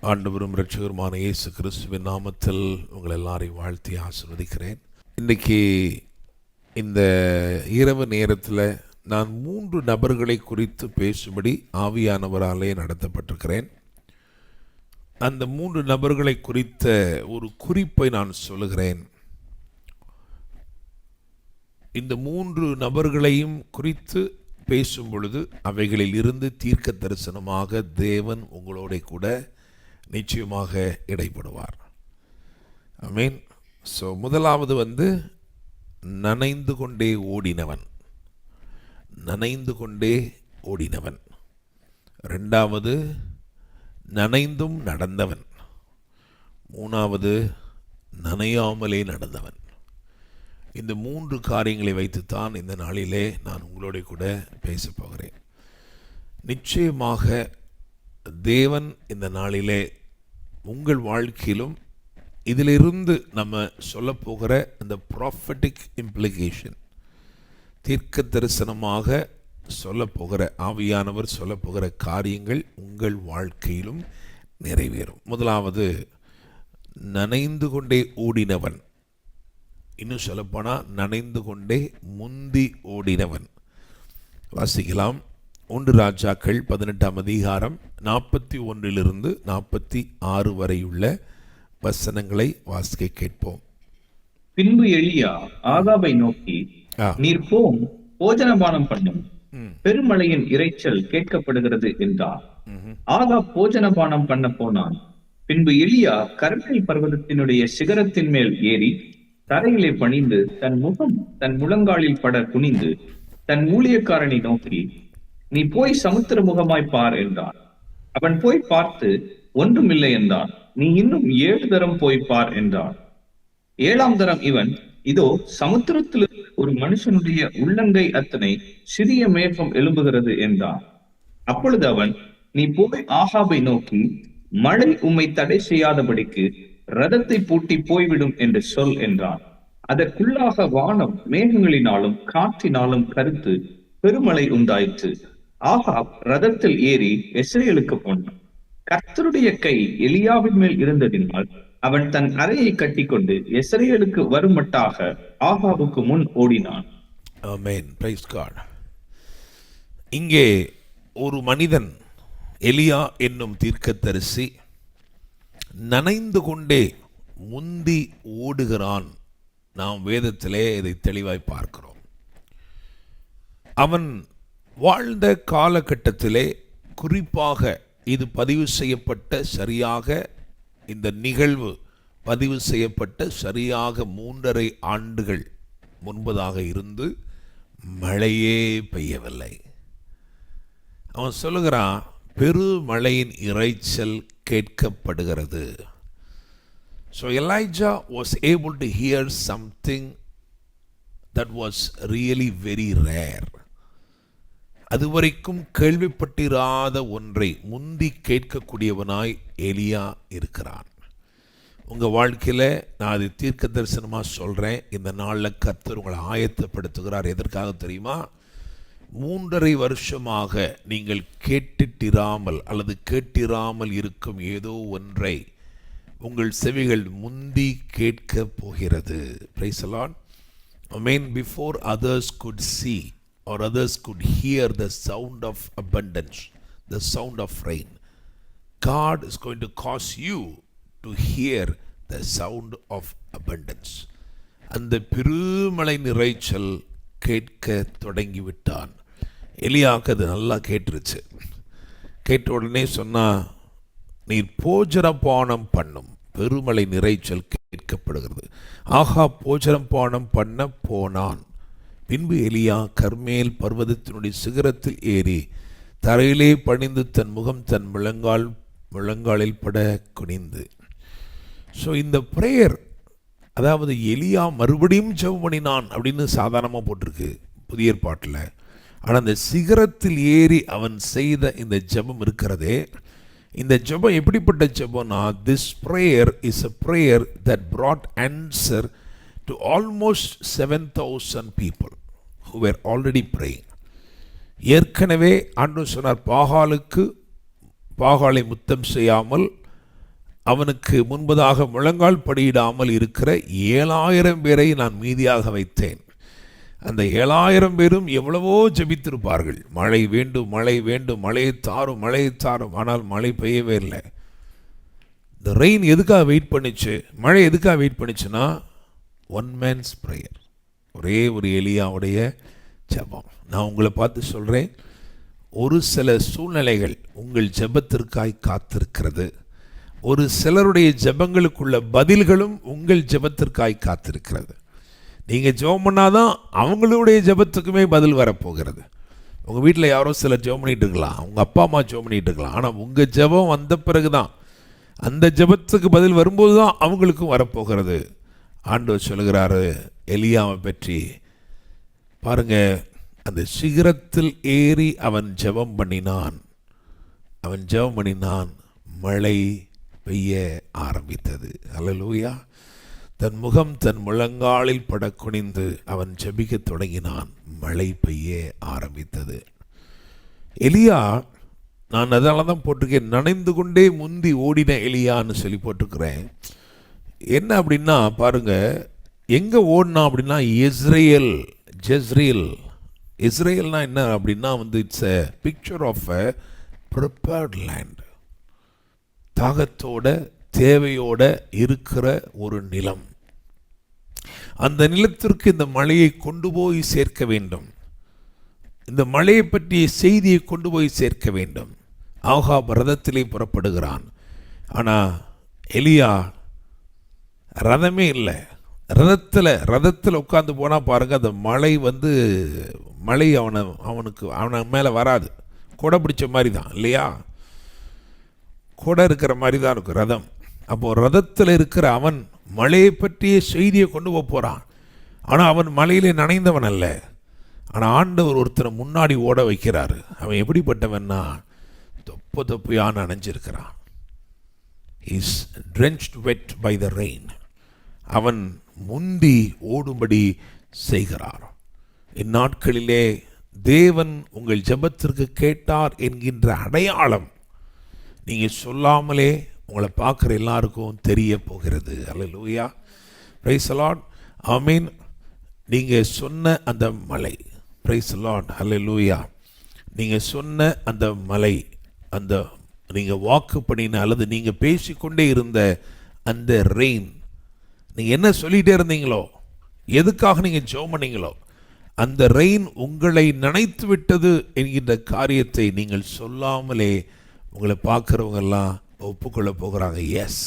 ஆண்டவரும் இரட்சகருமான இயேசு கிறிஸ்துவின் நாமத்தில் உங்கள் எல்லாரையும் வாழ்த்தி ஆசீர்வதிக்கிறேன். இன்றைக்கி இந்த இரவு நேரத்தில் நான் 3 நபர்களை குறித்து பேசும்படி ஆவியானவராலே நடத்தப்பட்டிருக்கிறேன். அந்த 3 நபர்களை குறித்த ஒரு குறிப்பை நான் சொல்லுகிறேன். இந்த 3 நபர்களையும் குறித்து பேசும் பொழுது அவைகளில் இருந்து தீர்க்க தரிசனமாக தேவன் உங்களோட கூட நிச்சயமாக இடைப்படுவார். ஆமென். ஸோ முதலாவது நனைந்து கொண்டே ஓடினவன். ரெண்டாவது நனைந்தும் நடந்தவன். மூணாவது நனையாமலே நடந்தவன். இந்த 3 காரியங்களை வைத்துத்தான் இந்த நாளிலே நான் உங்களோட கூட பேசப் போகிறேன். நிச்சயமாக தேவன் இந்த நாளிலே உங்கள் வாழ்க்கையிலும் இதிலிருந்து நம்ம சொல்ல போகிற அந்த ப்ராஃபட்டிக் இம்ப்ளிகேஷன், தீர்க்க தரிசனமாக சொல்ல போகிற ஆவியானவர் சொல்ல போகிற காரியங்கள் உங்கள் வாழ்க்கையிலும் நிறைவேறும். முதலாவது நனைந்து கொண்டே ஓடினவன். இன்னும் சொல்லப்போனால் நனைந்து கொண்டே முந்தி ஓடினவன். வாசிக்கலாம். 1 ராஜாக்கள் 18ஆம் அதிகாரம் 41 46 வரையுள்ள வசனங்களை வாசிக்க கேட்போம். பின்பு எலியா ஆகாபை நோக்கி, நீர் போம், போஜனபானம் பண்ணும், பெருமழையின் இரைச்சல் கேட்கப்படுகிறது என்றார். ஆகாப் போஜனபானம் பண்ண போனான். பின்பு எலியா கர்மேல் பர்வதத்தினுடைய சிகரத்தின் மேல் ஏறி தரையிலே பணிந்து தன் முகம் தன் முழங்காலில் பட குனிந்து தன் ஊழியக்காரனை நோக்கி, நீ போய் சமுத்திர முகமாய் பார் என்றான். அவன் போய் பார்த்து ஒன்றுமில்லை என்றான். நீ இன்னும் 7 தரம் போய் பார் என்றான். 7ஆம் தரம் இவன், இதோ சமுத்திரத்தில் ஒரு மனுஷனுடைய உள்ளங்கை அத்தனை சிறிய மேகம் எழும்புகிறது என்றான். அப்பொழுது அவன், நீ போய் ஆகாபை நோக்கி, மழை உம்மை தடை செய்யாதபடிக்கு ரதத்தை பூட்டி போய்விடும் என்று சொல் என்றான். அதற்குள்ளாக வானம் மேகங்களினாலும் காற்றினாலும் கருத்து பெருமழை உண்டாயிற்று. ஆகாப் ரதத்தில் ஏறி யெஸ்ரயேலுக்கு போனான். கர்த்தருடைய கை எலியாவின் மேல் இருந்ததினால் அவன் தன் அறையை கட்டிக்கொண்டு யெஸ்ரயேலுக்கு வருமட்டாக ஆகாபுக்கு முன் ஓடினான். ஆமென். Praise God. இங்கே ஒரு மனிதன், எலியா என்னும் தீர்க்கதரிசி, நனைந்து கொண்டே முந்தி ஓடுகிறான். நாம் வேதத்திலே இதை தெளிவாய் பார்க்கிறோம். அவன் வாழ்ந்த காலகட்டத்திலே குறிப்பாக இது பதிவு செய்யப்பட்ட சரியாக, இந்த நிகழ்வு பதிவு செய்யப்பட்ட சரியாக 3.5 ஆண்டுகள் முன்பதாக இருந்து மழையே பெய்யவில்லை. அவன் சொல்லுகிறான், பெருமழையின் இரைச்சல் கேட்கப்படுகிறது. So Elijah was able to hear something that was really very rare. அதுவரைக்கும் கேள்விப்பட்டிராத ஒன்றை முந்தி கேட்கக்கூடியவனாய் எலியா இருக்கிறான். உங்கள் வாழ்க்கையில் நான் அது தீர்க்க தரிசனமாக சொல்கிறேன். இந்த நாளில் கர்த்தர் உங்களை ஆயத்தப்படுத்துகிறார். எதற்காக தெரியுமா? 3.5 வருஷமாக நீங்கள் கேட்டிராமல் அல்லது கேட்டிராமல் இருக்கும் ஏதோ ஒன்றை உங்கள் செவிகள் முந்தி கேட்க போகிறது. Praise the Lord. Amen. Before others could see or others could hear the sound of abundance, the sound of rain, God is going to cause you to hear the sound of abundance. அந்த பெருமழை இரைச்சல் கேட்க தொடங்கிவிட்டான். எலியாவுக்கு அது நல்லா கேட்டுருச்சு. கேட்ட உடனே சொன்னா, நீர் போஜனபானம் பண்ணும், பெருமழை இரைச்சல் கேட்கப்படுகிறது. ஆகா போஜனபானம் பண்ண போனான். பின்பு எலியா கர்மேல் பர்வதத்தினுடைய சிகரத்தில் ஏறி தரையிலே பணிந்து தன் முகம் தன் முழங்காலில் பட குனிந்து. ஸோ இந்த பிரேயர், அதாவது எலியா மறுபடியும் ஜெபம் பண்ணினான் அப்படின்னு சாதாரணமாக போட்டிருக்கு புதிய ஏற்பாட்டில். ஆனால் அந்த சிகரத்தில் ஏறி அவன் செய்த இந்த ஜெபம் இருக்கிறதே, இந்த ஜெபம் எப்படிப்பட்ட ஜெபம்னா, this prayer is a prayer that brought answer to almost 7,000 people who were already praying. ஏற்கனவே ஆண்டவர் சொன்னார், பாகாலை முத்தம் செய்யாமல் அவனுக்கு முன்பதாக முழங்கால் படியிடாமல் இருக்கிற 7,000 பேரை நான் மீதியாக வைத்தேன். அந்த 7,000 பேரும் எவ்வளவோ ஜெபித்திருப்பார்கள். மழை வேண்டும், மழை வேண்டும், மழையை தாரும், மழையை தாரும். ஆனால் மழை பெய்யவே இல்லை. இந்த ரெயின் எதுக்காக வெயிட் பண்ணிச்சு? மழை எதுக்காக வெயிட் பண்ணிச்சுன்னா, ஒன் மேன்ஸ் ப்ரேயர், ஒரே ஒரு எலியாவுடைய ஜெபம். நான் உங்களை பார்த்து சொல்கிறேன், ஒரு சில சூழ்நிலைகள் உங்கள் ஜெபத்திற்காய் காத்திருக்கிறது. ஒரு சிலருடைய ஜெபங்களுக்குள்ள பதில்களும் உங்கள் ஜெபத்திற்காய் காத்திருக்கிறது. நீங்கள் ஜெபம் பண்ணாதான் அவங்களுடைய ஜெபத்துக்குமே பதில் வரப்போகிறது. உங்கள் வீட்டில் யாரோ சிலர் ஜெபம் பண்ணிட்டு இருக்கலாம், உங்கள் அப்பா அம்மா ஜெபம் பண்ணிட்டு இருக்கலாம். ஆனால் உங்கள் ஜெபம் வந்த பிறகு தான், அந்த ஜெபத்துக்கு பதில் வரும்போது தான் அவங்களுக்கும் வரப்போகிறது. ஆண்டவர் சொல்கிறாரு எலியாவை பற்றி, பாருங்க, அந்த சிகரத்தில் ஏறி அவன் ஜெபம் பண்ணினான். மழை பெய்ய ஆரம்பித்தது. அல்லேலூயா. தன் முகம் தன் முழங்காலில் பட குனிந்து அவன் ஜெபிக்க தொடங்கினான். மழை பெய்ய ஆரம்பித்தது. எலியா, நான் அதனால தான் போட்டிருக்கேன், நனைந்து கொண்டே முந்தி ஓடின எலியான்னு சொல்லி போட்டிருக்கிறேன். என்ன அப்படின்னா பாருங்க, எங்கே ஓடினா அப்படின்னா இஸ்ரேல்னா என்ன அப்படின்னா it's a picture of a prepared land. தாகத்தோட தேவையோட இருக்கிற ஒரு நிலம். அந்த நிலத்திற்கு இந்த மழையை கொண்டு போய் சேர்க்க வேண்டும். இந்த மழையை பற்றிய செய்தியை கொண்டு போய் சேர்க்க வேண்டும். ஆகாப் ரதத்திலே புறப்படுகிறான். ஆனால் எலியா ரதமே இல்லை. ரதத்தில் உட்காந்து போனால் பாருங்கள், அந்த மழை அவன மேலே வராது. கொடை பிடிச்ச மாதிரி தான் இல்லையா? கொடை இருக்கிற மாதிரி தான் இருக்கும் ரதம். அப்போது ரதத்தில் இருக்கிற அவன் மழையை பற்றிய செய்தியை கொண்டு போகிறான். ஆனால் அவன் மழையிலே நனைந்தவன் அல்ல. ஆனால் ஆண்டவர் ஒருத்தனை முன்னாடி ஓட வைக்கிறாரு. அவன் எப்படிப்பட்டவன்னா, தொப்பையான நனைஞ்சிருக்கிறான். Is drenched wet by the rain. அவன் முந்தி ஓடும்படி செய்கிறார். இந்நாட்களிலே தேவன் உங்கள் ஜெபத்திற்கு கேட்டார் என்கின்ற அடையாளம் நீங்கள் சொல்லாமலே உங்களை பார்க்குற எல்லாருக்கும் தெரிய போகிறது. அல்லேலூயா, பிரைஸ் தி லார்ட், ஆமீன். நீங்கள் சொன்ன அந்த மலை, பிரைஸ் தி லார்ட், அல்லேலூயா. நீங்கள் சொன்ன அந்த மலை, அந்த நீங்கள் வாக்கு பண்ணின அல்லது நீங்கள் பேசிக்கொண்டே இருந்த அந்த ரெயின், நீங்கள் என்ன சொல்லிகிட்டே இருந்தீங்களோ, எதுக்காக நீங்கள் ஜெபம் பண்ணீங்களோ, அந்த ரெயின் உங்களை நனைத்து விட்டது என்கின்ற காரியத்தை நீங்கள் சொல்லாமலே உங்களை பார்க்குறவங்கெல்லாம் ஒப்புக்கொள்ள போகிறாங்க. Yes,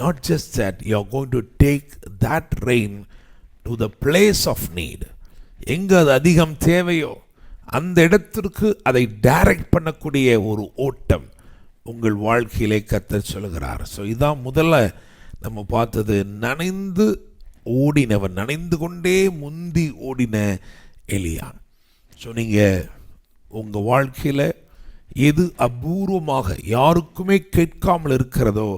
not just that, you are going to take that rain to the place of need. எங்கே அது அதிகம் தேவையோ அந்த இடத்திற்கு அதை டைரக்ட் பண்ணக்கூடிய ஒரு ஓட்டம் உங்கள் வாழ்க்கையிலே கர்த்தர் சொல்கிறார். ஸோ இதான் முதல்ல நம்ம பார்த்தது, நனைந்து ஓடினவன், நனைந்து கொண்டே முந்தி ஓடின எலியா. ஸோ நீங்கள் உங்கள் வாழ்க்கையில் எது அபூர்வமாக யாருக்குமே கேட்காமல் இருக்கிறதோ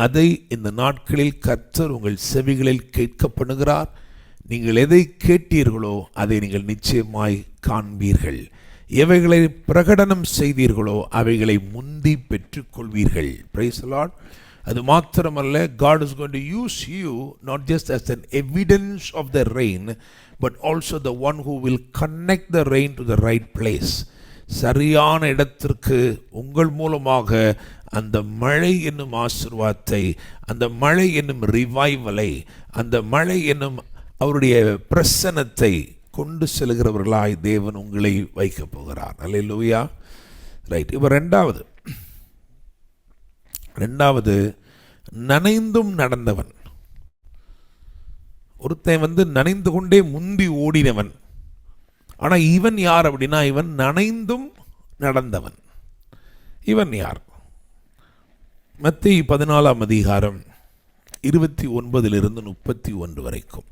அதை இந்த நாட்களில் கர்த்தர் உங்கள் செவிகளில் கேட்க பண்ணுகிறார். நீங்கள் எதை கேட்டீர்களோ அதை நீங்கள் நிச்சயமாய் காண்பீர்கள். எவைகளை பிரகடனம் செய்தீர்களோ அவைகளை முந்தி பெற்றுக்கொள்வீர்கள். Price the Lord. அது மாத்திரமல்ல, God is going to use you not just as an evidence of the rain, but also the one who will connect the rain to the right place. சரியான இடத்திற்கு உங்கள் மூலமாக அந்த மழை என்னும் ஆசீர்வாதத்தை, அந்த மழை என்னும் ரிவைவலை, அந்த மழை என்னும் அவருடைய பிரசன்னத்தை கொண்டு செல்கிறவர்களாய் தேவன் உங்களை வைக்கப் போகிறார். அல்லேலூயா. ரைட். இப்போ ரெண்டாவது நனைந்தும் நடந்தவன். ஒருத்தன் நனைந்து கொண்டே முந்தி ஓடினவன். ஆனால் இவன் யார் அப்படின்னா, இவன் நனைந்தும் நடந்தவன். இவன் யார்? மத்தேயு 14 அதிகாரம் 29 31 வரைக்கும்.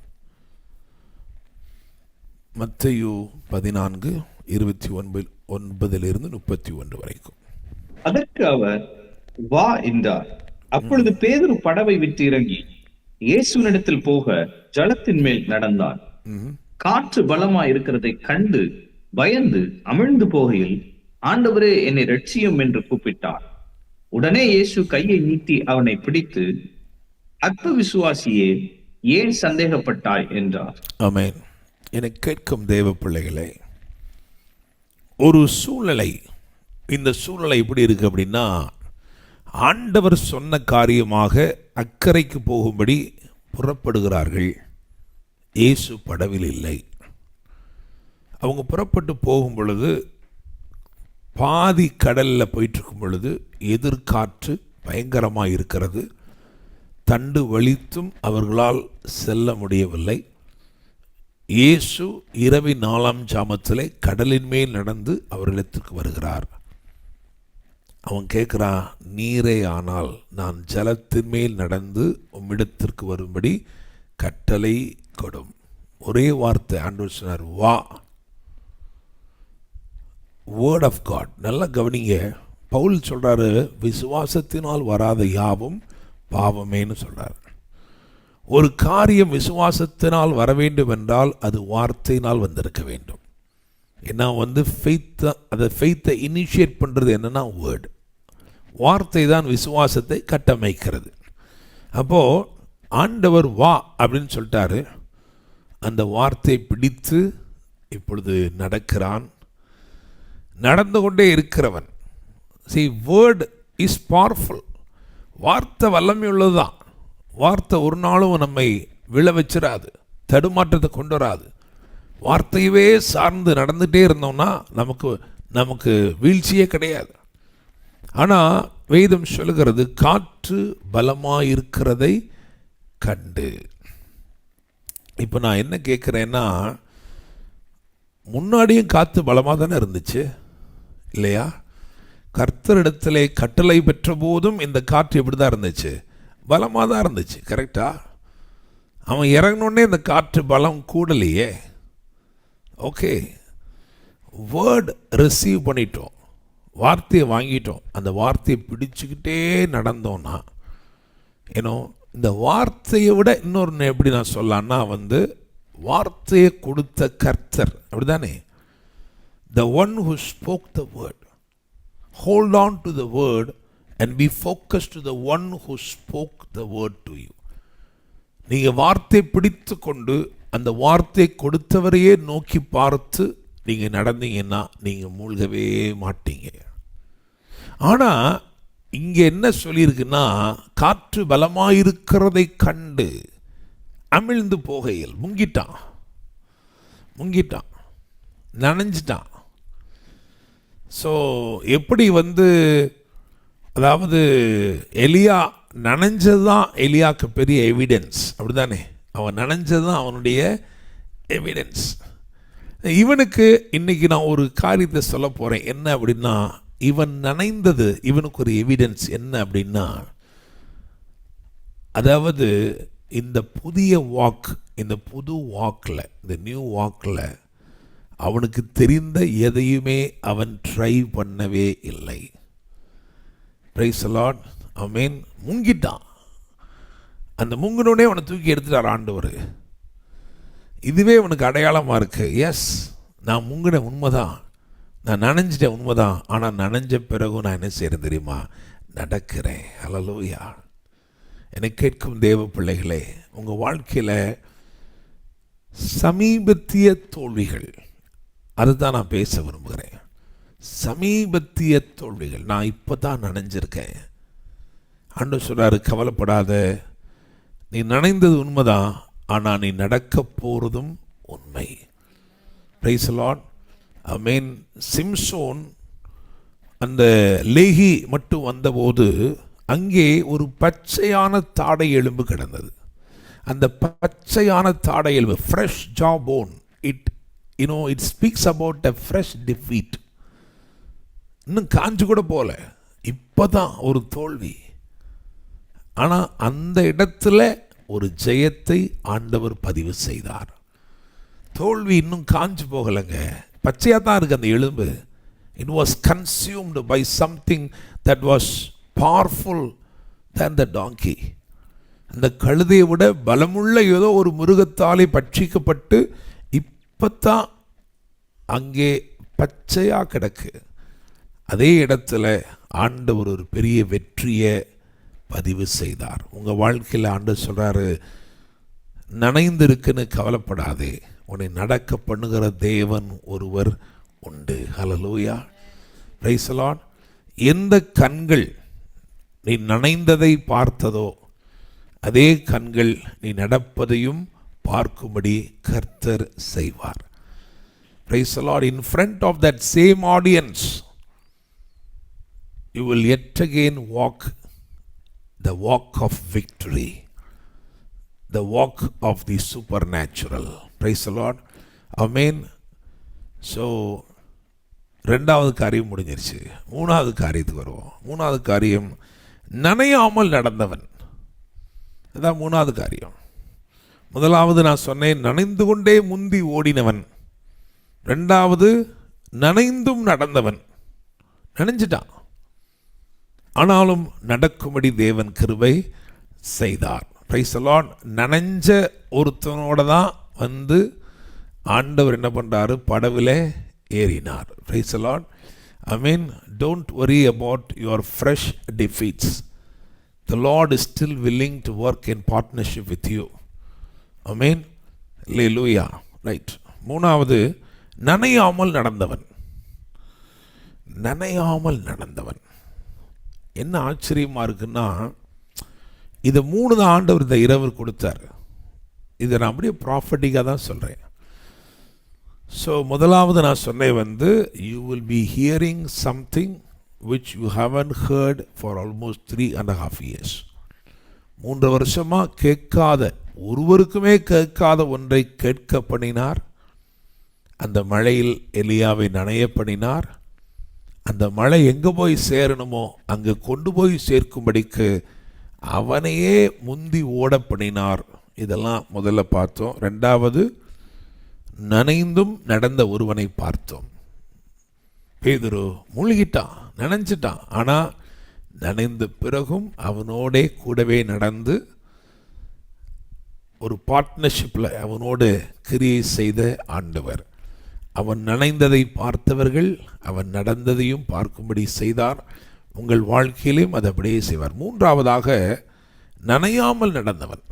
மத்தேயு 14 29 31 வரைக்கும். அதற்கு அவர் வா என்றார். அப்பொழுது பேதுரு படவை விட்டு இறங்கி இயேசுவினிடத்தில் போக ஜலத்தின் மேல் நடந்தான். காற்று பலமா இருக்கிறதை கண்டு பயந்து அமிழ்ந்து போகையில், ஆண்டவரே என்னை ரட்சியும் என்று கூப்பிட்டார். உடனே இயேசு கையை நீட்டி அவனை பிடித்து, அற்ப விசுவாசியே, ஏன் சந்தேகப்பட்டாய் என்றார். ஆமென். என்னை கேட்கும் தேவ பிள்ளைகளே, ஒரு சூழ்நிலை, இந்த சூழ்நிலை எப்படி இருக்கு அப்படின்னா, ஆண்டவர் சொன்ன காரியமாக அக்கறைக்கு போகும்படி புறப்படுகிறார்கள். இயேசு படவில் இல்லை. அவங்க புறப்பட்டு போகும் பொழுது, பாதி கடலில் போயிட்டுருக்கும் பொழுது எதிர்காற்று பயங்கரமாக இருக்கிறது. தண்டு வலித்தும் அவர்களால் செல்ல முடியவில்லை. இயேசு இரவின் 4ஆம் ஜாமத்திலே கடலின் மேல் நடந்து அவர்களிடத்திற்கு வருகிறார். அவன் கேட்குறான், நீரே ஆனால் நான் ஜலத்தின் மேல் நடந்து உம்மிடத்திற்கு வரும்படி கட்டளை கொடும். ஒரே வார்த்தை ஆண்டவர் சொன்னார், வா. Word of God. நல்லா கவனிங்க. பவுல் சொல்கிறாரு, விசுவாசத்தினால் வராத யாவும் பாவமேன்னு சொல்கிறார். ஒரு காரியம் விசுவாசத்தினால் வர வேண்டும் என்றால் அது வார்த்தையினால் வந்திருக்க வேண்டும். ஏன்னா ஃபெய்த்தை இனிஷியேட் பண்ணுறது என்னென்னா வேர்டு. வார்த்தை தான் விசுவாசத்தை கட்டமைக்கிறது. அப்போது ஆண்டவர் வா அப்படின்னு சொல்லிட்டாரு. அந்த வார்த்தையை பிடித்து இப்பொழுது நடக்கிறான். நடந்து கொண்டே இருக்கிறவன். See, word is powerful. வார்த்தை வல்லமை உள்ளது தான். வார்த்தை ஒரு நாளும் நம்மை விழ வச்சிடாது, தடுமாற்றத்தை கொண்டு வராது. வார்த்தையவே சார்ந்து நடந்துகிட்டே இருந்தோம்னா நமக்கு வீழ்ச்சியே கிடையாது. ஆனால் வேதம் சொல்லுகிறது, காற்று பலமாக இருக்கிறதை கண்டு. இப்போ நான் என்ன கேட்குறேன்னா, முன்னாடியும் காற்று பலமாக தானே இருந்துச்சு இல்லையா? கர்த்தரிடத்திலே கட்டளை பெற்ற போதும் இந்த காற்று எப்படி தான் இருந்துச்சு? பலமாக தான் இருந்துச்சு. கரெக்டா? அவன் இறங்கினோடனே இந்த காற்று பலம் கூடலையே. ஓகே, வேர்ட் ரிசீவ் பண்ணிட்டோம், வார்த்தையை வாங்கிட்டோம். அந்த வார்த்தையை பிடிச்சிக்கிட்டே நடந்தோன்னா, ஏன்னோ இந்த வார்த்தையை விட இன்னொன்று எப்படி நான் சொல்லலான்னா, வார்த்தையை கொடுத்த கர்த்தர், அப்படிதானே? The one who spoke the word. Hold on to the word and be focused to the one who spoke the word to you. நீங்கள் வார்த்தை பிடித்து கொண்டு அந்த வார்த்தை கொடுத்தவரையே நோக்கி பார்த்து நீங்கள் நடந்தீங்கன்னா நீங்கள் மூழ்கவே மாட்டீங்க. ஆனால் இங்கே என்ன சொல்லியிருக்குன்னா, காற்று பலமாயிருக்கிறதை கண்டு அமிழ்ந்து போகையில் முங்கிட்டான், நனைஞ்சிட்டான். ஸோ எப்படி அதாவது எலியா நனைஞ்சது தான் எலியாவுக்கு பெரிய எவிடன்ஸ், அப்படிதானே? அவன் நனைஞ்சது தான் அவனுடைய எவிடன்ஸ். இவனுக்கு இன்னைக்கு நான் ஒரு காரியத்தை சொல்ல போகிறேன். என்ன அப்படின்னா, இவன் நனைந்தது இவனுக்கு ஒரு எவிடன்ஸ். என்ன அப்படின்னா, அதாவது இந்த புதிய வாக், இந்த புது வாக்கில், இந்த நியூ வாக்கில் அவனுக்கு தெரிந்த எதையுமே அவன் ட்ரை பண்ணவே இல்லை. Praise the Lord. ஆமென். முங்கிட்டான். அந்த முங்கினோடனே அவனை தூக்கி எடுத்துட்டார் ஆண்டவர். இதுவே அவனுக்கு அடையாளமாக இருக்குது. எஸ், நான் முங்கின உண்மைதான், நான் நனைஞ்சிட்டேன் உண்மைதான். ஆனால் நனைஞ்ச பிறகும் நான் என்ன செய்கிறேன் தெரியுமா? நடக்கிறேன். ஹல்லேலூயா. என்னை கேட்கும் தேவ பிள்ளைகளே, உங்கள் வாழ்க்கையில் சமீபத்திய தோல்விகள், அதுதான் நான் பேச விரும்புகிறேன். சமீபத்திய தோல்விகள். நான் இப்போ தான் நனைஞ்சிருக்கேன். ஆண்டவர் சொல்றாரு, கவலைப்படாத, நீ நனைந்தது உண்மைதான், ஆனால் நீ நடக்க போகிறதும் உண்மை. Praise the Lord. ஆமென். சிம்சோன் அந்த லேகி மட்டும் வந்தபோது அங்கே ஒரு பச்சையான தாடை எலும்பு கிடந்தது. அந்த பச்சையான தாடை எலும்பு, fresh jaw bone, it speaks about a fresh defeat. இன்னும் காஞ்சு கூட போல, இப்போதான் ஒரு தோல்வி. ஆனால் அந்த இடத்துல ஒரு ஜெயத்தை ஆண்டவர் பதிவு செய்தார். தோல்வி இன்னும் காஞ்சு போகலைங்க, பச்சையாக தான் இருக்குது அந்த எலும்பு. It was consumed by something that was powerful than the donkey. அந்த கழுதையை விட பலமுள்ள ஏதோ ஒரு மிருகத்தாலே பட்சிக்கப்பட்டு இப்போத்தான் அங்கே பச்சையாக கிடக்கு. அதே இடத்துல ஆண்டவர் ஒரு பெரிய வெற்றியை பதிவு செய்தார். உங்கள் வாழ்க்கையில் ஆண்டவர் சொல்கிறாரு, நனைந்திருக்குன்னு கவலைப்படாதே, உன்னை நடக்க பண்ணுகிற தேவன் ஒருவர் உண்டு. ஹல்லேலூயா, பிரைஸ் தி லார்ட். எந்த கண்கள் நீ நனைந்ததை பார்த்ததோ அதே கண்கள் நீ நடப்பதையும் பார்க்கும்படி கர்த்தர் செய்வார். Praise the Lord. In front of that same audience, you will yet again walk the walk of victory, the walk of the supernatural. Praise the Lord. Amen. So, ரெண்டாவது காரியம் முடிஞ்சிருச்சு. மூணாவது காரியத்துக்கு வருவோம். மூணாவது காரியம், நனையாமல் நடந்தவன். அதான் மூணாவது காரியம். முதலாவது நான் சொன்னேன், நனைந்து கொண்டே முந்தி ஓடினவன். ரெண்டாவது, நனைந்தும் நடந்தவன். நனைஞ்சிட்டான், ஆனாலும் நடக்கும்படி தேவன் கிருபை செய்தார். Praise the Lord. நனைஞ்ச ஒருத்தனோட தான் வந்து ஆண்டவர் என்ன பண்ணுறாரு, படவில் ஏறினார். Price the Lord. I mean, don't worry about your fresh defeats. The Lord is still willing to work in partnership with you. Amen. Hallelujah. Right. மூணாவது, நனையாமல் நடந்தவன். நனையாமல் நடந்தவன். என்ன ஆச்சரியமா இருக்குன்னா, இதை 3 ஆண்டவர் இந்த இரவு கொடுத்தார். இதை நான் அப்படியே ப்ராஃபட்டிக்காக தான் சொல்கிறேன். ஸோ முதலாவது நான் சொன்னேன் வந்து, you will be hearing something which you haven't heard for almost 3.5 years. 3 வருஷமாக கேட்காத, ஒருவருக்குமே கேட்காத ஒன்றை கேட்க பண்ணினார். அந்த மழையில் எலியாவை நனைய பண்ணினார். அந்த மழை எங்கே போய் சேரணுமோ அங்கே கொண்டு போய் சேர்க்கும்படிக்கு அவனையே முந்தி ஓட பண்ணினார். இதெல்லாம் முதல்ல பார்த்தோம். ரெண்டாவது, நனைந்தும் நடந்த ஒருவனை பார்த்தோம். பேதுரு மூழ்கிட்டான், நனைஞ்சிட்டான். ஆனால் நனைந்த பிறகும் அவனோடே கூடவே நடந்து ஒரு பார்ட்னர்ஷிப்பில் அவனோடு கிரியை செய்த ஆண்டவர். அவன் நனைந்ததை பார்த்தவர்கள் அவன் நடந்ததையும் பார்க்கும்படி செய்தார். உங்கள் வாழ்க்கையிலும் அதை அப்படியே செய்வார். மூன்றாவதாக, நனையாமல் நடந்தவன்.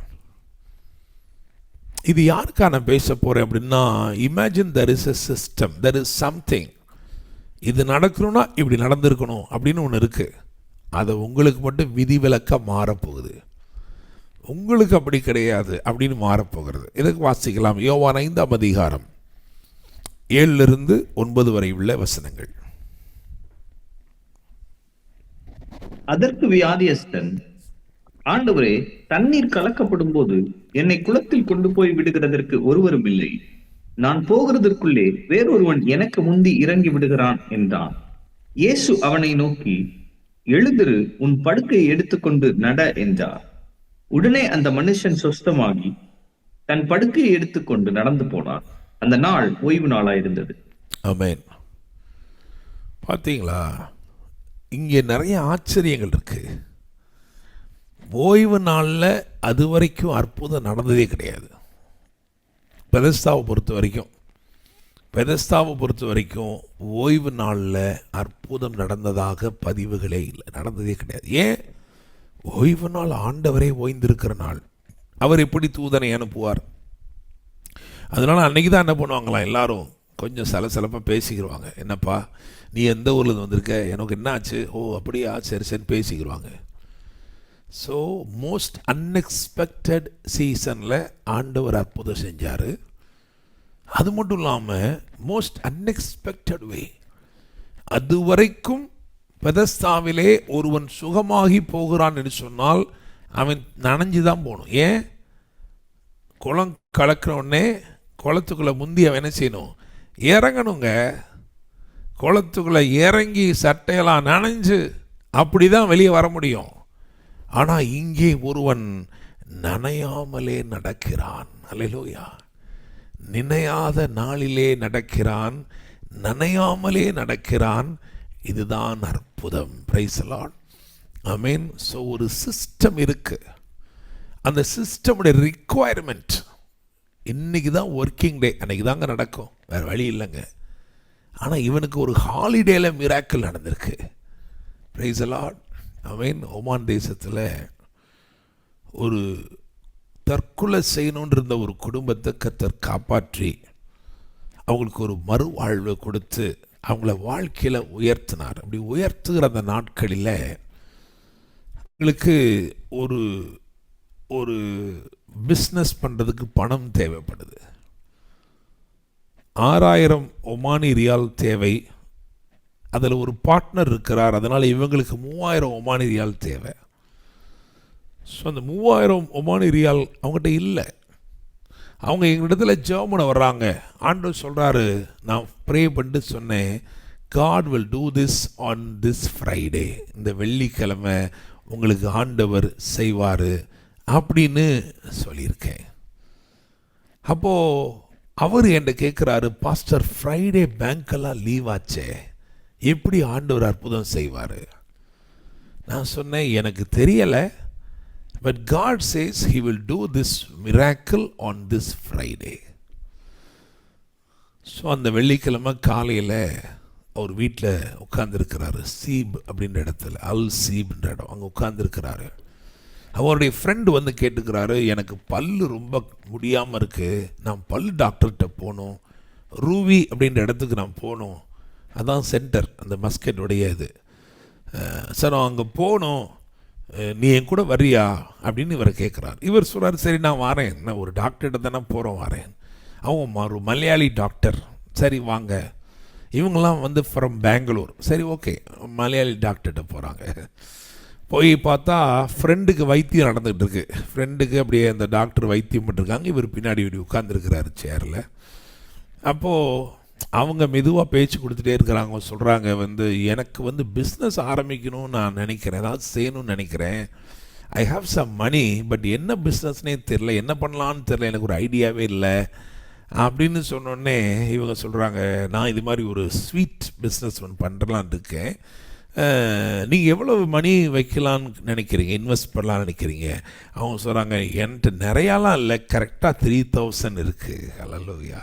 இது யாருக்கா நான் பேச போகிறேன் அப்படின்னா, imagine there is a system, there is something. இது நடக்கணும்னா இப்படி நடந்திருக்கணும் அப்படின்னு ஒன்று இருக்குது. அதை உங்களுக்கு மட்டும் விதிவிலக்க மாறப்போகுது. உங்களுக்கு அப்படி கிடையாது அப்படின்னு மாறப்போகிறது. இதுக்கு வாசிக்கலாம். யோவான் 5ஆம் அதிகாரம் 7 - 9 வரை உள்ள வசனங்கள். அதற்கு வியாதியஸ்தன், ஆண்டவரே, தண்ணீர் கலக்கப்படும் போது என்னை குளத்தில் கொண்டு போய் விடுகிறதற்கு ஒருவரும் இல்லை. நான் போகிறதற்குள்ளே வேறொருவன் எனக்கு முந்தி இறங்கி விடுகிறான் என்றான். இயேசு அவனை நோக்கி, எழுந்திரு, உன் படுக்கையை எடுத்துக்கொண்டு நட என்றார். உடனே அந்த மனுஷன் சொஸ்தமாகி தன் படுக்கையை எடுத்துக்கொண்டு நடந்து போனார். அந்த நாள் ஓய்வு நாளாயிருந்தது. ஆமென். பார்த்தீங்களா, இங்கே நிறைய ஆச்சரியங்கள் இருக்கு. ஓய்வு நாளில் அது வரைக்கும் அற்புதம் நடந்ததே கிடையாது. பெதஸ்தாவை பொறுத்த வரைக்கும் ஓய்வு நாளில் அற்புதம் நடந்ததாக பதிவுகளே இல்லை, நடந்ததே கிடையாது. ஏன்? ஓய்வு நாள் ஆண்டவரே ஓய்ந்திருக்கிற நாள். அவர் எப்படி தூதனை அனுப்புவார்? அதனால் அன்றைக்கி தான் என்ன பண்ணுவாங்களாம், எல்லாரும் கொஞ்சம் சலசலப்பாக பேசிக்கிடுவாங்க. என்னப்பா நீ எந்த ஊரில் வந்திருக்க, எனக்கு என்ன ஆச்சு, ஓ அப்படியா, சரி சரி பேசிக்கிடுவாங்க. ஸோ மோஸ்ட் அன்எக்ஸ்பெக்டட் சீசனில் ஆண்டவர் அற்புதம் செஞ்சார். அது மட்டும் இல்லாமல் மோஸ்ட் அன்எக்ஸ்பெக்டட் வே. அது வரைக்கும் பெதஸ்தாவிலே ஒருவன் சுகமாகி போகிறான் என்று சொன்னால் அவன் நனைஞ்சு தான் போகணும். ஏன்? குளம் கலக்கிறோடனே குளத்துக்குள்ளே முந்தி அவன் என்ன செய்யணும், இறங்கணுங்க. குளத்துக்குள்ளே இறங்கி சட்டையெல்லாம் நனைஞ்சு அப்படி தான் வெளியே வர முடியும். ஆனால் இங்கே ஒருவன் நனையாமலே நடக்கிறான். அல்லேலூயா. நினையாத நாளிலே நடக்கிறான், நனையாமலே நடக்கிறான். இதுதான் அற்புதம். Price the Lord. Amen. So ஒரு சிஸ்டம் இருக்கு. அந்த சிஸ்டமுடைய ரிக்குவயர்மெண்ட் இன்னைக்கு தான் ஒர்க்கிங் டே, அன்னைக்கு தாங்க நடக்கும், வேறு வழி இல்லைங்க. ஆனால் இவனுக்கு ஒரு ஹாலிடேல மிராக்கிள் நடந்திருக்கு. Price the Lord. Amen. Oman தேசத்தில் ஒரு தற்கொலை செய்யணுன்ற இருந்த ஒரு குடும்பத்தை கர்த்தர் காப்பாற்றி அவங்களுக்கு ஒரு மறுவாழ்வை கொடுத்து அவங்கள வாழ்க்கையில் உயர்த்தினார். அப்படி உயர்த்துகிற அந்த நாட்களில் அவங்களுக்கு ஒரு ஒரு பிஸ்னஸ் பண்ணுறதுக்கு பணம் தேவைப்படுது. 6000 ஒமானி ரியால் தேவை. அதில் ஒரு பார்ட்னர் இருக்கிறார், அதனால் இவங்களுக்கு 3000 ஒமானி ரியால் தேவை. ஸோ அந்த 3000 ஒமானி ரியால் அவங்ககிட்ட இல்லை. அவங்க எங்களிடத்தில் ஜெபம் வர்றாங்க. ஆண்டவர் சொல்கிறாரு, நான் ப்ரே பண்ணிட்டு சொன்னேன், God will do this on this Friday, இந்த வெள்ளிக்கிழமை உங்களுக்கு ஆண்டவர் செய்வார் அப்படின்னு சொல்லியிருக்கேன். அப்போது அவர் என்கிட்ட கேட்குறாரு, பாஸ்டர் ஃப்ரைடே பேங்க்கெல்லாம் லீவ் ஆச்சே, எப்படி ஆண்டவர் அற்புதம் செய்வார்? நான் சொன்னேன், எனக்கு தெரியலை, but God says he will do this miracle on this Friday. So அந்த வெள்ளிக்கிழமை காலையில் அவர் வீட்டில் உட்கார்ந்துருக்கிறாரு. சீப் அப்படின்ற இடத்துல, அல் சீப்ன்ற இடம், அங்கே உட்கார்ந்துருக்கிறாரு. அவருடைய ஃப்ரெண்டு வந்து கேட்டுக்கிறாரு, எனக்கு பல்லு ரொம்ப முடியாமல் இருக்குது, நான் பல்லு டாக்டர்கிட்ட போகணும், ரூவி அப்படின்ற இடத்துக்கு நான் போகணும், அதான் சென்டர் அந்த மஸ்கெட்டுடைய இது. சார் அங்கே போகணும், நீ என் கூட வரியா அப்படின்னு இவரை கேட்குறாரு. இவர் சொல்கிறார், சரி நான் வரேன், நான் ஒரு டாக்டர்கிட்ட தானே போகிறோம், வரேன். அவங்க ஒரு மலையாளி டாக்டர், சரி வாங்க. இவங்கெல்லாம் வந்து ஃப்ரம் பெங்களூர், சரி ஓகே, மலையாளி டாக்டர்கிட்ட போகிறாங்க. போய் பார்த்தா ஃப்ரெண்டுக்கு வைத்தியம் நடந்துகிட்டு இருக்கு. ஃப்ரெண்டுக்கு அப்படியே அந்த டாக்டர் வைத்தியம் பண்ணிருக்காங்க, இவர் பின்னாடி இப்படி உட்காந்துருக்கிறாரு சேரில். அப்போது அவங்க மெதுவாக பேச்சு கொடுத்துட்டே இருக்கிறாங்க. சொல்கிறாங்க, வந்து எனக்கு வந்து பிஸ்னஸ் ஆரம்பிக்கணும்னு நான் நினைக்கிறேன், ஏதாவது செய்யணும்னு நினைக்கிறேன், I have some money, but என்ன பிஸ்னஸ்னே தெரில, என்ன பண்ணலான்னு தெரில, எனக்கு ஒரு ஐடியாவே இல்லை அப்படின்னு சொன்னோடனே இவங்க சொல்கிறாங்க, நான் இது மாதிரி ஒரு ஸ்வீட் பிஸ்னஸ் ஒன்று பண்ணுறலான் இருக்கேன், நீங்கள் எவ்வளோ மணி வைக்கலான்னு நினைக்கிறீங்க, இன்வெஸ்ட் பண்ணலான்னு நினைக்கிறீங்க? அவங்க சொல்கிறாங்க, என்கிட்ட நிறையாலாம் இல்லை, கரெக்டாக 3000 இருக்குது. அல்லேலூயா.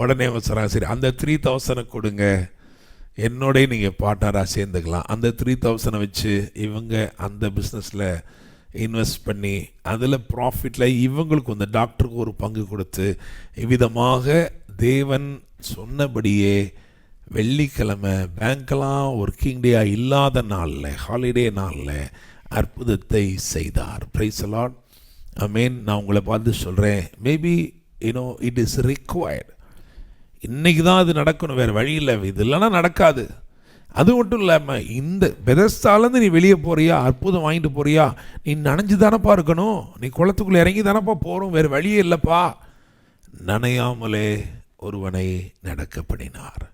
உடனே அவங்க சொல்கிறாங்க, சரி அந்த 3000 கொடுங்க, என்னோடய நீங்கள் பார்ட்னராக சேர்ந்துக்கலாம். அந்த 3000 வச்சு இவங்க அந்த பிஸ்னஸில் இன்வெஸ்ட் பண்ணி அதில் ப்ராஃபிட்டில் இவங்களுக்கு அந்த டாக்டருக்கு ஒரு பங்கு கொடுத்து இவ்விதமாக தேவன் சொன்னபடியே வெள்ளிக்கிழமை பேங்க்கெல்லாம் ஒர்க்கிங் டே இல்லாத நாளில், ஹாலிடே நாளில் அற்புதத்தை செய்தார். Praise the Lord. ஆமென். நான் உங்களை பார்த்து சொல்கிறேன், மேபி இட் இஸ் ரிக்வயர்ட். இன்றைக்கி தான் அது நடக்கணும், வேறு வழி இல்லை, இது இல்லைன்னா நடக்காது. அது மட்டும் இல்லாமல் இந்த பெதஸ்தாலேருந்து நீ வெளியே போகிறியா, அற்புதம் வாங்கிட்டு போகிறியா, நீ நனைஞ்சு தானப்பா இருக்கணும், நீ குளத்துக்குள்ளே இறங்கி தானப்பா போகிறோம், வேறு வழியே இல்லைப்பா. நனையாமலே ஒருவனை நடக்க பண்ணினார்.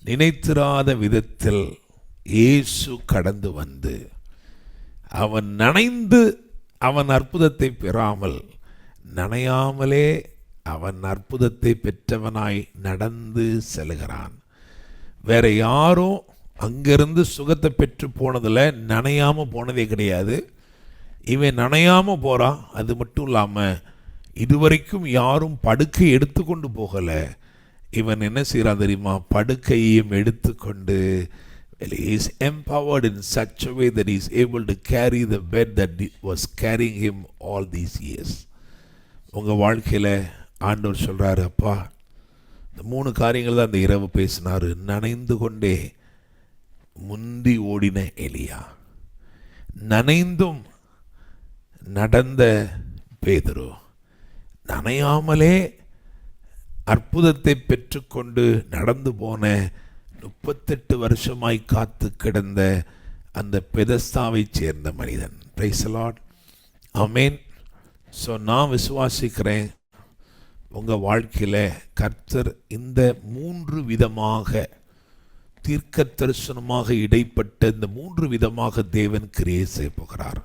நினைத்திராத விதத்தில் இயேசு கடந்து வந்து அவன் நனைந்து அவன் அற்புதத்தை பெறாமல், நனையாமலே அவன் அற்புதத்தை பெற்றவனாய் நடந்து செல்கிறான். வேற யாரும் அங்கிருந்து சுகத்தை பெற்று போனதில் நனையாமல் போனதே கிடையாது. இவன் நனையாமல் போகிறான். அது மட்டும் இல்லாமல் இதுவரைக்கும் யாரும் படுக்கை எடுத்துக்கொண்டு போகலை. இவன் என்ன செய்கிறான் தெரியுமா? படுக்கையும் எடுத்துக்கொண்டு he is empowered in such a way that he is able to carry the bed that was carrying him all these years. உங்கள் வாழ்க்கையில் ஆண்டவர் சொல்கிறாரு, அப்பா இந்த 3 காரியங்கள் தான் இந்த இரவு பேசினார். நனைந்து கொண்டே முந்தி ஓடின எலியா, நனைந்தும் நடந்த பேதுரு, நனையாமலே அற்புதத்தை பெற்றுக்கொண்டு நடந்து போன 38 வருஷமாய் காத்து கிடந்த அந்த பெதஸ்தாவை சேர்ந்த மனிதன். Price the Lord. Amen. So நான் விசுவாசிக்கிறேன், உங்கள் வாழ்க்கையில் கர்த்தர் இந்த 3 விதமாக தீர்க்க தரிசனமாக இடைப்பட்ட இந்த 3 விதமாக தேவன் கிரியை செய்ய போகிறார்.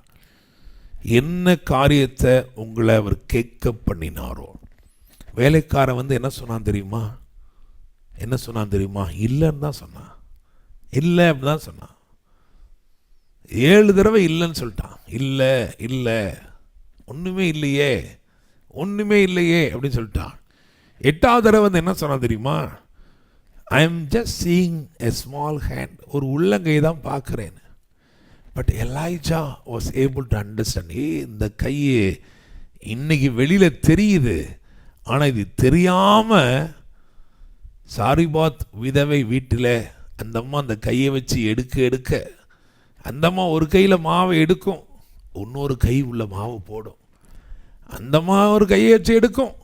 என்ன காரியத்தை உங்களை அவர் கேட்க பண்ணினாரோ, வேலைக்காரன் வந்து என்ன சொன்னான் தெரியுமா? என்ன சொன்னான் தெரியுமா? இல்லைன்னு தான் சொன்னான். இல்லை அப்படி தான் சொன்னான். 7 தடவை இல்லைன்னு சொல்லிட்டான். இல்லை இல்லை, ஒன்றுமே இல்லையே, ஒன்றுமே இல்லையே அப்படின்னு சொல்லிட்டான். 8வது தடவை வந்து என்ன சொன்னான் தெரியுமா? I am just seeing a small hand, ஒரு உள்ளங்கை தான் பார்க்குறேன். But Elijah was able to understand, இந்த கை இன்னைக்கு வெளியில் தெரியுது, ஆனால் இது தெரியாமல் சாரிபாத் விதவை வீட்டில் அந்த அம்மா அந்த கையை வச்சு எடுக்க அந்த அம்மா ஒரு கையில் மாவை எடுக்கும், இன்னொரு கை உள்ள மாவு போடும். அந்த அம்மா ஒரு கையை வச்சு எடுக்கும்,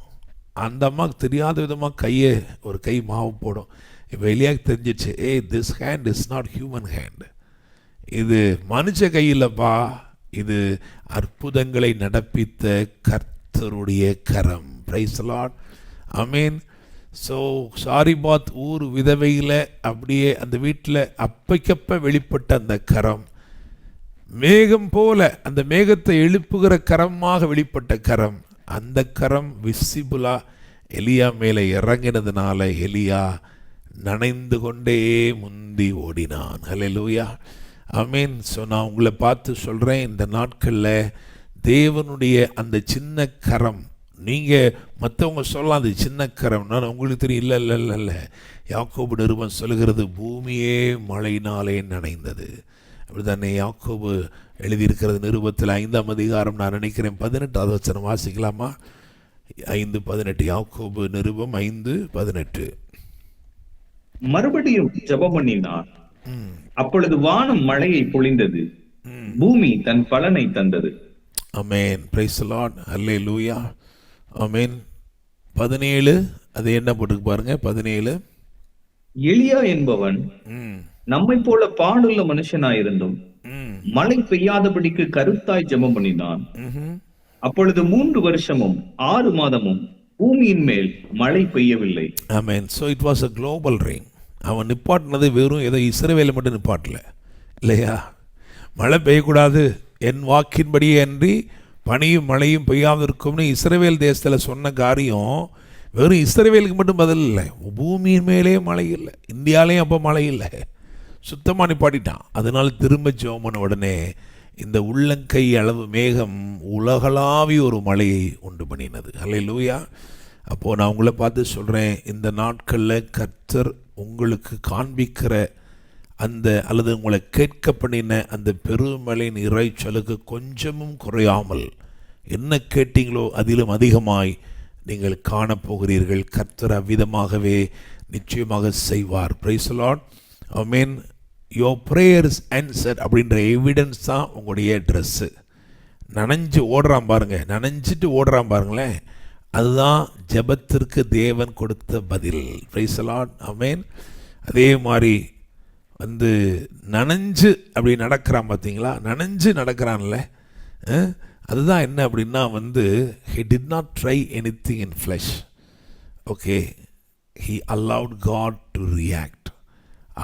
அந்த அம்மாவுக்கு தெரியாத விதமாக கையை ஒரு கை மாவு போடும். இப்போ எலியாக்கு தெரிஞ்சிச்சு, this hand is not human hand, இது மனுஷ கையில்ப்பா, இது அற்புதங்களை நடப்பித்த கர்த்தருடைய கரம். Praise the Lord, amen. So சாரிபாத் ஊர் விதவையில் அப்படியே அந்த வீட்டில் அப்பைக்கப்ப வெளிப்பட்ட அந்த கரம், மேகம் போல அந்த மேகத்தை எழுப்புகிற கரமாக வெளிப்பட்ட கரம், அந்த கரம் விசிபிளாக எலியா மேலே இறங்கினதுனால எலியா நனைந்து கொண்டே முந்தி ஓடினான். ஹல்லேலூயா, ஆமென். ஸோ நான் உங்களை பார்த்து சொல்கிறேன், இந்த நாட்களில் தேவனுடைய அந்த சின்ன கரம், நீங்கள் மற்றவங்க சொல்லலாம் அது சின்ன கரம், நான் உங்களுக்கு தெரியும், இல்லை இல்லை இல்லை இல்லை, யாக்கோபு நிருபம் சொல்லுகிறது பூமியே மழையினாலே நனைந்தது. அப்படி தானே யாக்கோபு எழுதியிருக்கிறது நிருபத்தில் 5ஆம் அதிகாரம், நான் நினைக்கிறேன் 18வது வசனம் வாசிக்கலாமா? 5:18, யாக்கோபு நிருபம் 5:18. மறுபடியும் ஜெபம் பண்ணினார், அப்பொழுது வானம் மழையை பொழிந்தது, பூமி தன் பலனை தந்தது. ஆமென், பிரைஸ் தி லார்ட், ஹல்லேலூயா, ஆமென். 17 அது என்ன போட்டுக்கு பாருங்க, 17. எலியா என்பவன் நம்மை போல பாடுள்ள மனுஷனாயிருந்தும் மழை பெய்யாதபடிக்கு கருத்தாய் ஜெபம் பண்ணினான். அப்பொழுது 3 வருஷமும் 6 மாதமும் பூமியின் மேல் மழை பெய்யவில்லை. Amen. So it was a global rain. அவன் நிப்பாட்டினது வெறும் ஏதோ இஸ்ரவேலை மட்டும் நிப்பாட்டல, இல்லையா? மழை பெய்யக்கூடாது, என் வாக்கின்படியே அன்றி பனியும் மழையும் பெய்யாமல் இருக்கும்னு இஸ்ரவேல் தேசத்தில் சொன்ன காரியம் வெறும் இஸ்ரவேலுக்கு மட்டும் பதில் இல்லை, பூமியின் மேலே மழை இல்லை, இந்தியாவிலேயும் அப்போ மழை இல்லை, சுத்தமாக நிப்பாட்டிட்டான். அதனால் திரும்ப ஜெபம் பண்ண உடனே இந்த உள்ளங்கை அளவு மேகம் உலகளாவிய ஒரு மழையை உண்டு பண்ணினது. ஹல்லேலூயா. அப்போது நான் உங்களை பார்த்து சொல்கிறேன், இந்த நாட்களில் கர்த்தர் உங்களுக்கு காண்பிக்கிற அந்த அல்லது உங்களை கேட்க பண்ணின அந்த பெருமழையின் இறைச்சலுக்கு கொஞ்சமும் குறையாமல் என்ன கேட்டீங்களோ அதிலும் அதிகமாய் நீங்கள் காணப்போகிறீர்கள். கர்த்தர் அவ்விதமாகவே நிச்சயமாக செய்வார். Price the Lord, amen. Your prayers answered அப்படின்ற எவிடன்ஸ் தான் உங்களுடைய ட்ரெஸ்ஸு. நனைஞ்சு ஓடுறான் பாருங்க, நனைஞ்சிட்டு ஓடுறான் பாருங்களேன், அதுதான் ஜெபத்திற்கு தேவன் கொடுத்த பதில். பிரைஸ் தி லார்ட், ஆமென். அதே மாதிரி வந்து நனைஞ்சு அப்படி நடக்கிறான் பார்த்தீங்களா, நனைஞ்சு நடக்கிறான்ல, அதுதான் என்ன அப்படின்னா வந்து he did not try anything in flesh. Okay, he allowed God to react.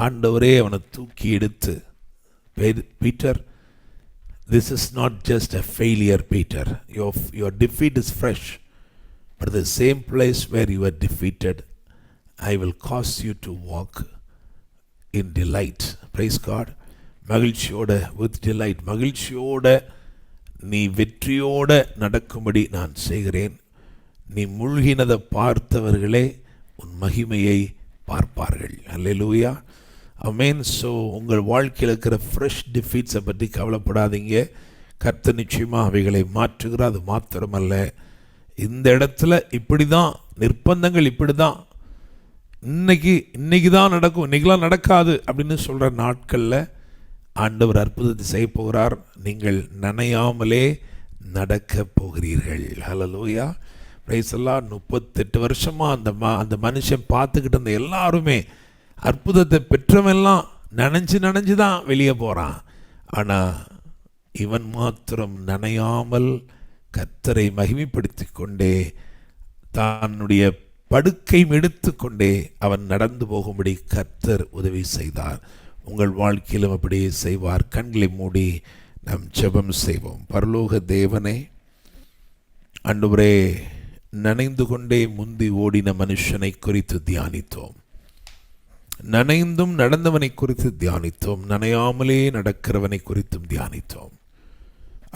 ஆண்டவரே அவனை தூக்கி எடுத்து, Peter, this is not just a failure, Peter, your defeat is fresh, but the same place where you were defeated I will cause you to walk in delight. Praise God. மகிழ்ச்சியோட, with delight, மகிழ்ச்சியோட நீ வெற்றியோட நடக்கும்படி நான் செய்கிறேன். நீ மூழ்கினதை பார்த்தவர்களே உன் மகிமையை பார்ப்பார்கள். அல்லேலூயா, ஆமென். ஸோ உங்கள் வாழ்க்கையில் இருக்கிற ஃப்ரெஷ் டிஃபீட்ஸை பற்றி கவலைப்படாதீங்க. கர்த்தர் நிச்சயமாக அவைகளை மாற்றுகிறார். அது மாத்திரமல்ல, இந்த இடத்துல இப்படி தான் நிர்பந்தங்கள், இப்படி தான் இன்னைக்கு தான் நடக்கும், இன்னைக்கெலாம் நடக்காது அப்படின்னு சொல்கிற நாட்களில் ஆண்டவர் அற்புதத்தை செய்ய போகிறார். நீங்கள் நனையாமலே நடக்க போகிறீர்கள். ஹல்லேலூயா, பிரைஸ் தி லார்ட். 38 வருஷமாக அந்த மனுஷன் பார்த்துக்கிட்டு இருந்த எல்லாருமே அற்புதத்தை பெற்றவெல்லாம் நனைஞ்சு தான் வெளியே போகிறான். ஆனால் இவன் மாத்திரம் நனையாமல் கர்த்தரை மகிமைப்படுத்தி கொண்டே தன்னுடைய படுக்கை எடுத்துக்கொண்டே அவன் நடந்து போகும்படி கர்த்தர் உதவி செய்தார். உங்கள் வாழ்க்கையிலும் அப்படியே செய்வார். கண்களை மூடி நாம் ஜெபம் செய்வோம். பரலோக தேவனே, ஆண்டவரே, நனைந்து கொண்டே முந்தி ஓடின மனுஷனை குறித்து தியானித்தோம், நனைந்தும் நடந்தவனை குறித்து தியானித்தோம், நனையாமலே நடக்கிறவனை குறித்தும் தியானித்தோம்.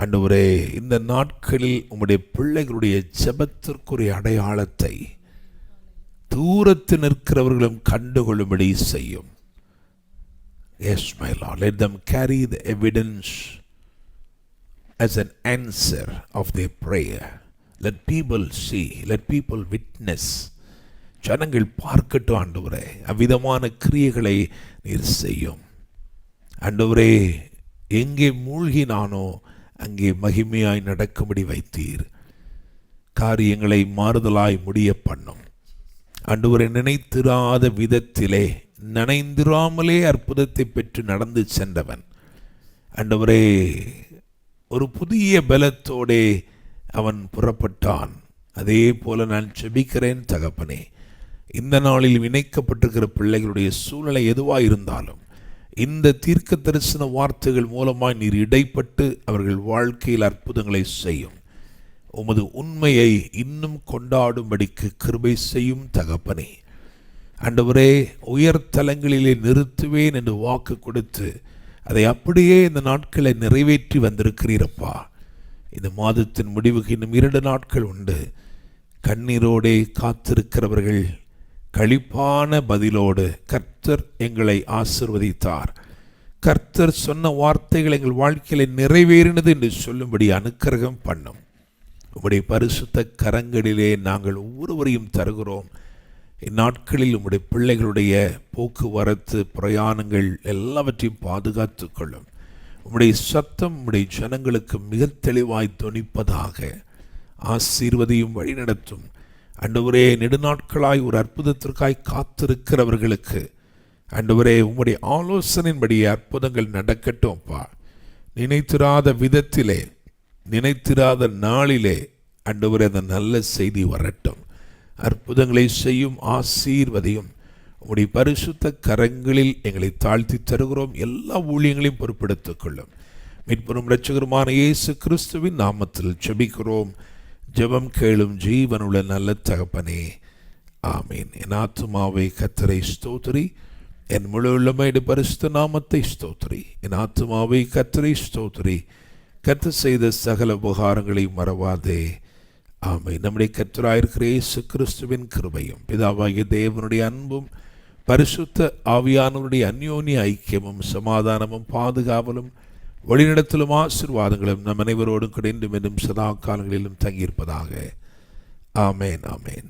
ஆண்டவரே, இந்த நாட்களில் உம்முடைய பிள்ளைகளுடைய ஜெபத்திற்குரிய அடையாளத்தை தூரத்தில் நிற்கிறவர்களும் கண்டுகொள்ளும்படி செய்யும். Yes, my Lord, let them carry the evidence as an answer of their prayer. Let people see, let people witness. ஜனங்கள் பார்க்கட்டும் ஆண்டவரே, அவ்விதமான கிரியைகளை நீர் செய்யும். ஆண்டவரே, எங்கே மூழ்கினானோ அங்கே மகிமையாய் நடக்கும்படி வைத்தீர். காரியங்களை மாறுதலாய் முடிய பண்ணும். ஆண்டவரை நினைத்திராத விதத்திலே நனைந்திராமலே அற்புதத்தை பெற்று நடந்து சென்றவன் ஆண்டவரே, ஒரு புதிய பலத்தோடே அவன் புறப்பட்டான். அதே போல நான் ஜெபிக்கிறேன் தகப்பனே, இந்த நாளில் இணைக்கப்பட்டிருக்கிற பிள்ளைகளுடைய சூழ்நிலை எதுவாக இருந்தாலும் இந்த தீர்க்க தரிசன வார்த்தைகள் மூலமாய் நீர் இடைப்பட்டு அவர்கள் வாழ்க்கையில் அற்புதங்களை செய்யும். உமது உண்மையை இன்னும் கொண்டாடும்படிக்கு கிருபை செய்யும் தகப்பனே. ஆண்டவரே, உயர்தலங்களிலே நிறுத்துவேன் என்று வாக்கு கொடுத்து அதை அப்படியே இந்த நாட்களை நிறைவேற்றி வந்திருக்கிறீரப்பா. இந்த மாதத்தின் முடிவுக்கு இன்னும் 2 நாட்கள் உண்டு. கண்ணீரோடே காத்திருக்கிறவர்கள் களிப்பான பதிலோடு கர்த்தர் எங்களை ஆசீர்வதித்தார், கர்த்தர் சொன்ன வார்த்தைகள் எங்கள் வாழ்க்கையில் நிறைவேறினது என்று சொல்லும்படி அனுக்கிரகம் பண்ணும். உம்முடைய பரிசுத்த கரங்களிலே நாங்கள் ஒவ்வொருவரையும் தருகிறோம். இந்நாட்களில் உம்முடைய பிள்ளைகளுடைய போக்குவரத்து பிரயாணங்கள் எல்லாவற்றையும் பாதுகாத்து கொள்ளும். உம்முடைய சத்தம் உம்முடைய ஜனங்களுக்கு மிக தெளிவாய் தொனிப்பதாக. ஆசீர்வதியும் வழிநடத்தும். ஆண்டவரே, நெடுநாட்களாய் ஒரு அற்புதத்திற்காய் காத்திருக்கிறவர்களுக்கு ஆண்டவரே உம்முடைய ஆலோசனையின்படி அற்புதங்கள் நடக்கட்டும்ப்பா. நினைத்திராத விதத்திலே, நினைத்திராத நாளிலே ஆண்டவரே அந்த நல்ல செய்தி வரட்டும். அற்புதங்களை செய்யும், ஆசீர்வதியும். உம்முடைய பரிசுத்த கரங்களில் எங்களை தாழ்த்தி தருகிறோம். எல்லா ஊழியங்களையும் பொறுப்பெடுத்துக் கொள்ளும். மீட்பரும் இரட்சகருமான இயேசு கிறிஸ்துவின் நாமத்தில் ஜெபிக்கிறோம். ஜெபம் கேளும் ஜீவனுள்ள நல்ல தகப்பனே, ஆமீன். என் ஆத்துமாவை கர்த்தரை ஸ்தோத்திரி, என் முழு உள்ளமையுடைய பரிசுத்த நாமத்தை ஸ்தோத்திரி. என் ஆத்துமாவை கர்த்தரை ஸ்தோத்திரி, கர்த்தர் செய்த சகல உபகாரங்களை மறவாதே. ஆமென். நம்முடைய கர்த்தராயிருக்கிற இயேசு கிறிஸ்துவின் கிருபையும் பிதாவாகிய தேவனுடைய அன்பும் பரிசுத்த ஆவியானவருடைய அந்யோன்ய ஐக்கியமும் சமாதானமும் பாதுகாவலும் வழிநடத்தலும் ஆசீர்வாதங்களும் நம் அனைவரோடும் கிடைந்தும் என்றும் சதா காலங்களிலும் தங்கியிருப்பதாக. ஆமேன், ஆமேன்.